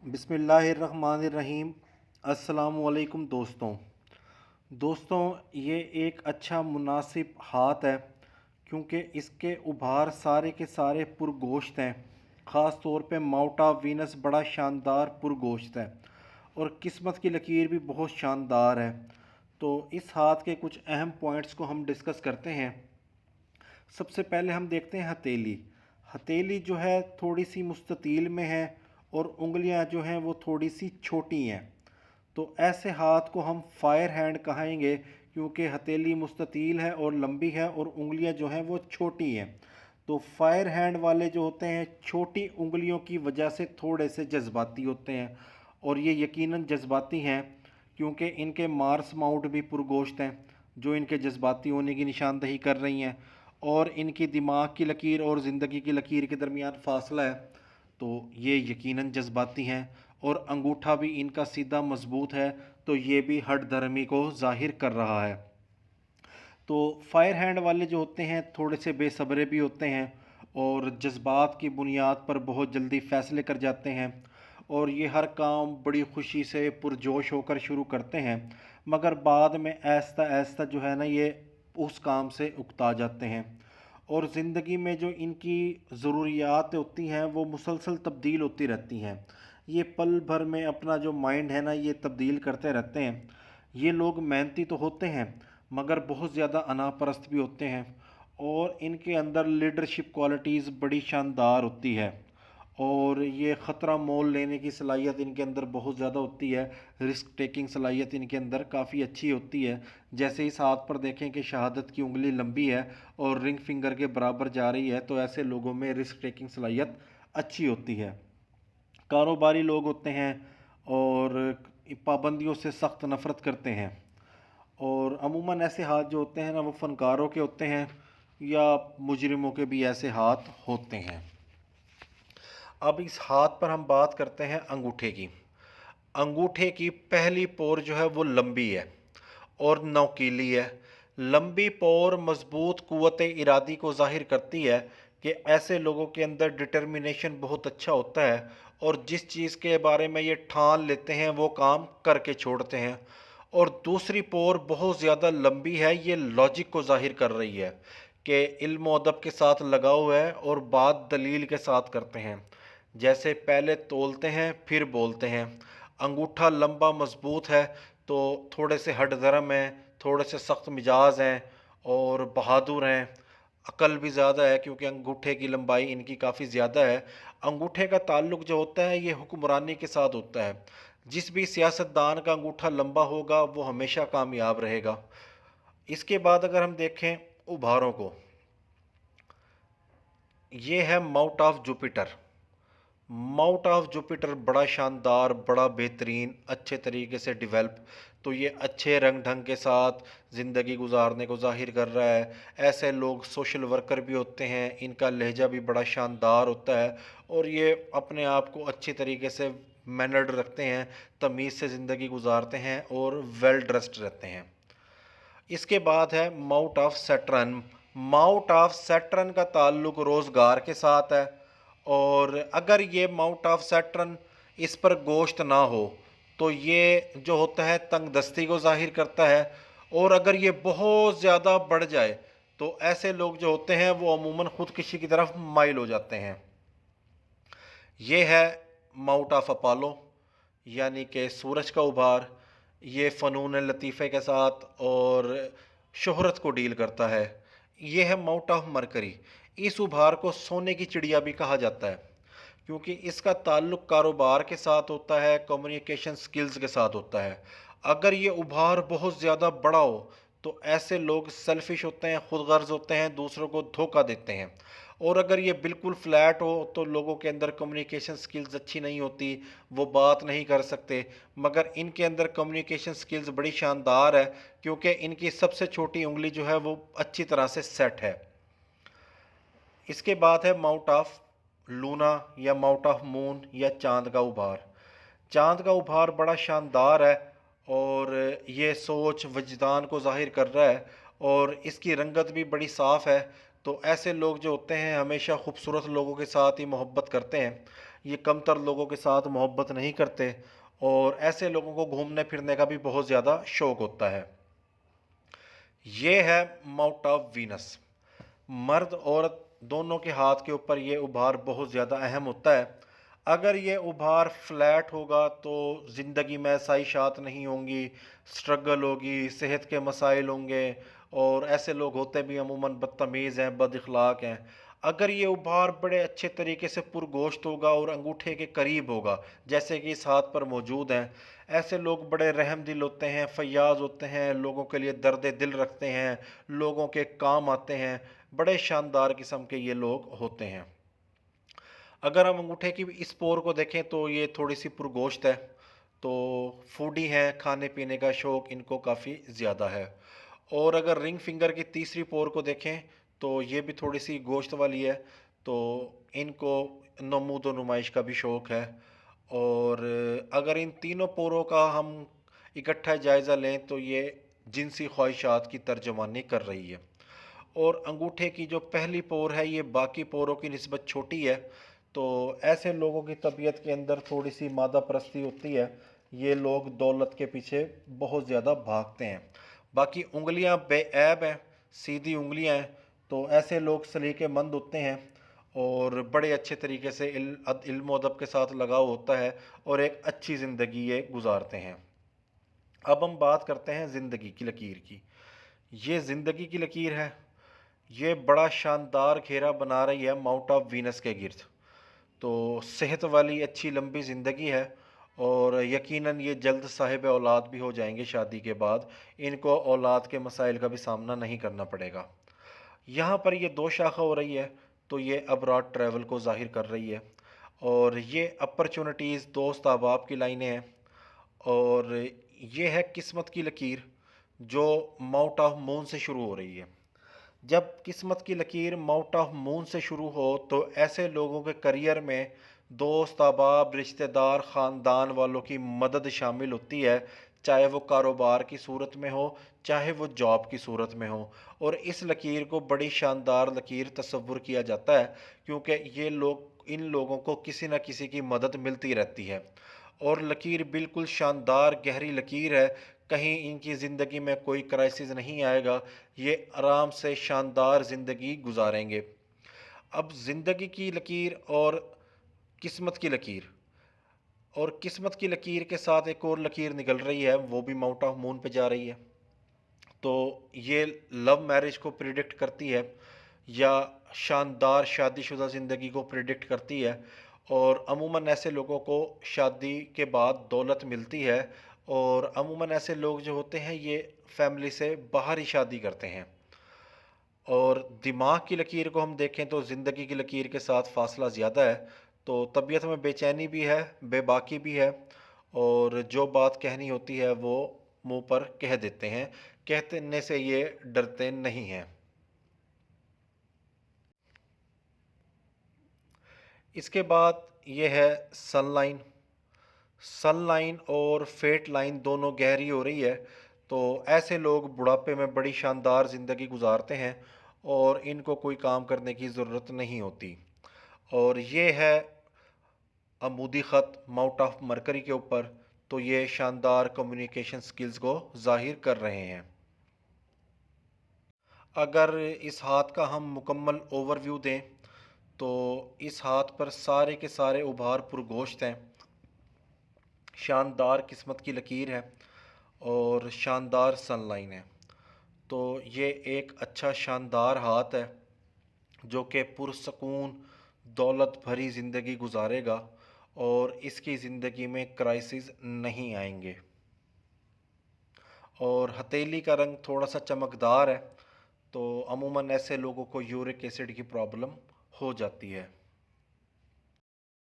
बिस्मिल्लाहिर्रहमानिर्रहीम। अस्सलामुअलैकुम दोस्तों, ये एक अच्छा मुनासिब हाथ है क्योंकि इसके उभार सारे के सारे पुरगोश्त हैं। ख़ास तौर पे माउटा वीनस बड़ा शानदार पुरगोश्त है और किस्मत की लकीर भी बहुत शानदार है। तो इस हाथ के कुछ अहम पॉइंट्स को हम डिस्कस करते हैं। सबसे पहले हम देखते हैं हथेली। हथेली जो है थोड़ी सी मुस्ततील में है और उंगलियां जो हैं वो थोड़ी सी छोटी हैं। तो ऐसे हाथ को हम फायर हैंड कहेंगे क्योंकि हथेली मुस्ततील है और लंबी है और उंगलियां जो हैं वो छोटी हैं। तो फायर हैंड वाले जो होते हैं छोटी उंगलियों की वजह से थोड़े से जज्बाती होते हैं और ये यकीनन जज्बाती हैं क्योंकि इनके मार्स माउट भी पुरगोश्त हैं जो इनके जज्बाती होने की निशानदही कर रही हैं और इनकी दिमाग की लकीर और ज़िंदगी की लकीर के दरमियान फासला है। तो ये यकीनन जज्बाती हैं और अंगूठा भी इनका सीधा मजबूत है तो ये भी हट धर्मी को जाहिर कर रहा है। तो फायर हैंड वाले जो होते हैं थोड़े से बेसब्रे भी होते हैं और जज्बात की बुनियाद पर बहुत जल्दी फ़ैसले कर जाते हैं और ये हर काम बड़ी खुशी से पुरजोश होकर शुरू करते हैं, मगर बाद में आहिस्ता आहिस्ता जो है ना ये उस काम से उकता जाते हैं और ज़िंदगी में जो इनकी ज़रूरियात होती हैं वो मुसलसल तब्दील होती रहती हैं। ये पल भर में अपना जो माइंड है ना ये तब्दील करते रहते हैं। ये लोग मेहनती तो होते हैं मगर बहुत ज़्यादा अनापरस्त भी होते हैं और इनके अंदर लीडरशिप क्वालिटीज़ बड़ी शानदार होती है और ये ख़तरा मोल लेने की सलाहियत इनके अंदर बहुत ज़्यादा होती है। रिस्क टेकिंग सलाहियत इनके अंदर काफ़ी अच्छी होती है। जैसे इस हाथ पर देखें कि शहादत की उंगली लंबी है और रिंग फिंगर के बराबर जा रही है, तो ऐसे लोगों में रिस्क टेकिंग सलाहियत अच्छी होती है। कारोबारी लोग होते हैं और पाबंदियों से सख्त नफ़रत करते हैं और अमूमन ऐसे हाथ जो होते हैं ना वो फ़नकारों के होते हैं या मुजरिमों के भी ऐसे हाथ होते हैं। अब इस हाथ पर हम बात करते हैं अंगूठे की। अंगूठे की पहली पोर जो है वो लंबी है और नोकीली है। लंबी पोर मजबूत कुव्वत इरादी को जाहिर करती है कि ऐसे लोगों के अंदर डिटर्मिनेशन बहुत अच्छा होता है और जिस चीज़ के बारे में ये ठान लेते हैं वो काम करके छोड़ते हैं। और दूसरी पोर बहुत ज़्यादा लंबी है, ये लॉजिक को जाहिर कर रही है कि इल्म अदब के साथ लगाव है और बात दलील के साथ करते हैं। जैसे पहले तोलते हैं फिर बोलते हैं। अंगूठा लंबा मजबूत है तो थोड़े से हट धर्म हैं, थोड़े से सख्त मिजाज हैं और बहादुर हैं। अकल भी ज़्यादा है क्योंकि अंगूठे की लंबाई इनकी काफ़ी ज़्यादा है। अंगूठे का ताल्लुक जो होता है ये हुक्मरानी के साथ होता है। जिस भी सियासतदान का अंगूठा लंबा होगा वो हमेशा कामयाब रहेगा। इसके बाद अगर हम देखें उभारों को, ये है mouth of Jupiter. Mouth of Jupiter बड़ा शानदार, बड़ा बेहतरीन, अच्छे तरीके से डेवलप, तो ये अच्छे रंग ढंग के साथ ज़िंदगी गुजारने को जाहिर कर रहा है। ऐसे लोग सोशल वर्कर भी होते हैं, इनका लहजा भी बड़ा शानदार होता है और ये अपने आप को अच्छी तरीके से मैनर्ड रखते हैं, तमीज़ से ज़िंदगी गुजारते हैं और वेल ड्रेस्ड रहते हैं। इसके बाद है mouth of Saturn. Mouth of Saturn का ताल्लुक रोज़गार के साथ है और अगर ये माउट ऑफ सैटर्न इस पर गोश्त ना हो तो ये जो होता है तंगदस्ती को जाहिर करता है और अगर ये बहुत ज़्यादा बढ़ जाए तो ऐसे लोग जो होते हैं वो अमूमन ख़ुदकुशी की तरफ माइल हो जाते हैं। ये है माउट ऑफ अपोलो यानी कि सूरज का उभार। ये फ़नून लतीफ़े के साथ और शोहरत को डील करता है। ये है माउट ऑफ मरकरी। इस उभार को सोने की चिड़िया भी कहा जाता है क्योंकि इसका ताल्लुक कारोबार के साथ होता है, कम्युनिकेशन स्किल्स के साथ होता है। अगर ये उभार बहुत ज़्यादा बड़ा हो तो ऐसे लोग सेल्फिश होते हैं, खुदगर्ज होते हैं, दूसरों को धोखा देते हैं। और अगर ये बिल्कुल फ्लैट हो तो लोगों के अंदर कम्युनिकेशन स्किल्स अच्छी नहीं होती, वो बात नहीं कर सकते। मगर इनके अंदर कम्युनिकेशन स्किल्स बड़ी शानदार है क्योंकि इनकी सबसे छोटी उंगली जो है वो अच्छी तरह से सेट है। इसके बाद है माउट ऑफ लूना या माउट ऑफ मून या चांद का उभार। चांद का उभार बड़ा शानदार है और ये सोच वजदान को जाहिर कर रहा है और इसकी रंगत भी बड़ी साफ़ है। तो ऐसे लोग जो होते हैं हमेशा खूबसूरत लोगों के साथ ही मोहब्बत करते हैं। ये कमतर लोगों के साथ मोहब्बत नहीं करते और ऐसे लोगों को घूमने फिरने का भी बहुत ज़्यादा शौक़ होता है। ये है माउंट ऑफ वीनस। मर्द औरत दोनों के हाथ के ऊपर ये उभार बहुत ज़्यादा अहम होता है। अगर ये उभार फ्लैट होगा तो ज़िंदगी में आसाइशात नहीं होंगी, स्ट्रगल होगी, सेहत के मसाइल होंगे और ऐसे लोग होते भी अमूमन बदतमीज़ हैं, बदअखलाक हैं। अगर ये उभार बड़े अच्छे तरीके से पुरगोश्त होगा और अंगूठे के करीब होगा, जैसे कि इस हाथ पर मौजूद हैं, ऐसे लोग बड़े रहम दिल होते हैं, फयाज होते हैं, लोगों के लिए दर्द दिल रखते हैं, लोगों के काम आते हैं, बड़े शानदार किस्म के ये लोग होते हैं। अगर हम अंगूठे की इस पोर को देखें तो ये थोड़ी सी पुरगोश्त है, तो फूडी हैं, खाने पीने का शौक़ इनको काफ़ी ज़्यादा है। और अगर रिंग फिंगर की तीसरी पोर को देखें तो ये भी थोड़ी सी गोश्त वाली है, तो इनको नमूद व नुमाइश का भी शौक़ है। और अगर इन तीनों पोरों का हम इकट्ठा जायज़ा लें तो ये जिनसी ख्वाहिशात की तर्जमानी कर रही है। और अंगूठे की जो पहली पोर है ये बाकी पोरों की निस्बत छोटी है, तो ऐसे लोगों की तबीयत के अंदर थोड़ी सी मादा परस्ती होती है। ये लोग दौलत के पीछे बहुत ज़्यादा भागते हैं। बाकी उंगलियां बेऐब हैं, सीधी उंगलियां हैं, तो ऐसे लोग सलीकेमंद होते हैं और बड़े अच्छे तरीके से इल्म अदब के साथ लगाव होता है और एक अच्छी ज़िंदगी ये गुजारते हैं। अब हम बात करते हैं ज़िंदगी की लकीर की। ये ज़िंदगी की लकीर है, ये बड़ा शानदार घेरा बना रही है माउंट ऑफ वीनस के गिर्द। तो सेहत वाली अच्छी लंबी ज़िंदगी है और यकीनन ये जल्द साहिब औलाद भी हो जाएंगे शादी के बाद। इनको औलाद के मसाइल का भी सामना नहीं करना पड़ेगा। यहाँ पर ये दो शाखा हो रही है, तो ये अब्रॉड ट्रैवल को ज़ाहिर कर रही है और ये अपॉर्चुनिटीज़ दोस्त अहबाब की लाइनें हैं। और ये है किस्मत की लकीर जो माउंट ऑफ मून से शुरू हो रही है। जब किस्मत की लकीर माउंट ऑफ मून से शुरू हो तो ऐसे लोगों के करियर में दोस्त अहबाब रिश्तेदार ख़ानदान वालों की मदद शामिल होती है, चाहे वो कारोबार की सूरत में हो, चाहे वो जॉब की सूरत में हो। और इस लकीर को बड़ी शानदार लकीर तस्वुर किया जाता है, क्योंकि ये लोग इन लोगों को किसी न किसी की मदद मिलती रहती है और लकीर बिल्कुल शानदार गहरी लकीर है। कहीं इनकी ज़िंदगी में कोई क्राइसिस नहीं आएगा, ये आराम से शानदार ज़िंदगी गुजारेंगे। अब ज़िंदगी की लकीर और किस्मत की लकीर, और किस्मत की लकीर के साथ एक और लकीर निकल रही है, वो भी माउंट ऑफ मून पे जा रही है। तो ये लव मैरिज को प्रिडिक्ट करती है या शानदार शादीशुदा ज़िंदगी को प्रिडिक्ट करती है। और अमूमन ऐसे लोगों को शादी के बाद दौलत मिलती है और अमूमन ऐसे लोग जो होते हैं ये फैमिली से बाहर ही शादी करते हैं। और दिमाग की लकीर को हम देखें तो ज़िंदगी की लकीर के साथ फासला ज़्यादा है, तो तबीयत में बेचैनी भी है, बेबाकी भी है और जो बात कहनी होती है वो मुंह पर कह देते हैं, कहने से ये डरते नहीं हैं। इसके बाद ये है सन लाइन और फेट लाइन दोनों गहरी हो रही है, तो ऐसे लोग बुढ़ापे में बड़ी शानदार ज़िंदगी गुजारते हैं और इनको कोई काम करने की ज़रूरत नहीं होती। और ये है अमूदी ख़त माउंट ऑफ मरकरी के ऊपर, तो ये शानदार कम्युनिकेशन स्किल्स को ज़ाहिर कर रहे हैं। अगर इस हाथ का हम मुकम्मल ओवरव्यू दें तो इस हाथ पर सारे के सारे उभार पुरगोश्त हैं, शानदार किस्मत की लकीर है और शानदार सनलाइन है। तो ये एक अच्छा शानदार हाथ है जो कि पुरसकून दौलत भरी ज़िंदगी गुजारेगा और इसकी ज़िंदगी में क्राइसिस नहीं आएंगे। और हथेली का रंग थोड़ा सा चमकदार है, तो अमूमन ऐसे लोगों को यूरिक एसिड की प्रॉब्लम हो जाती है।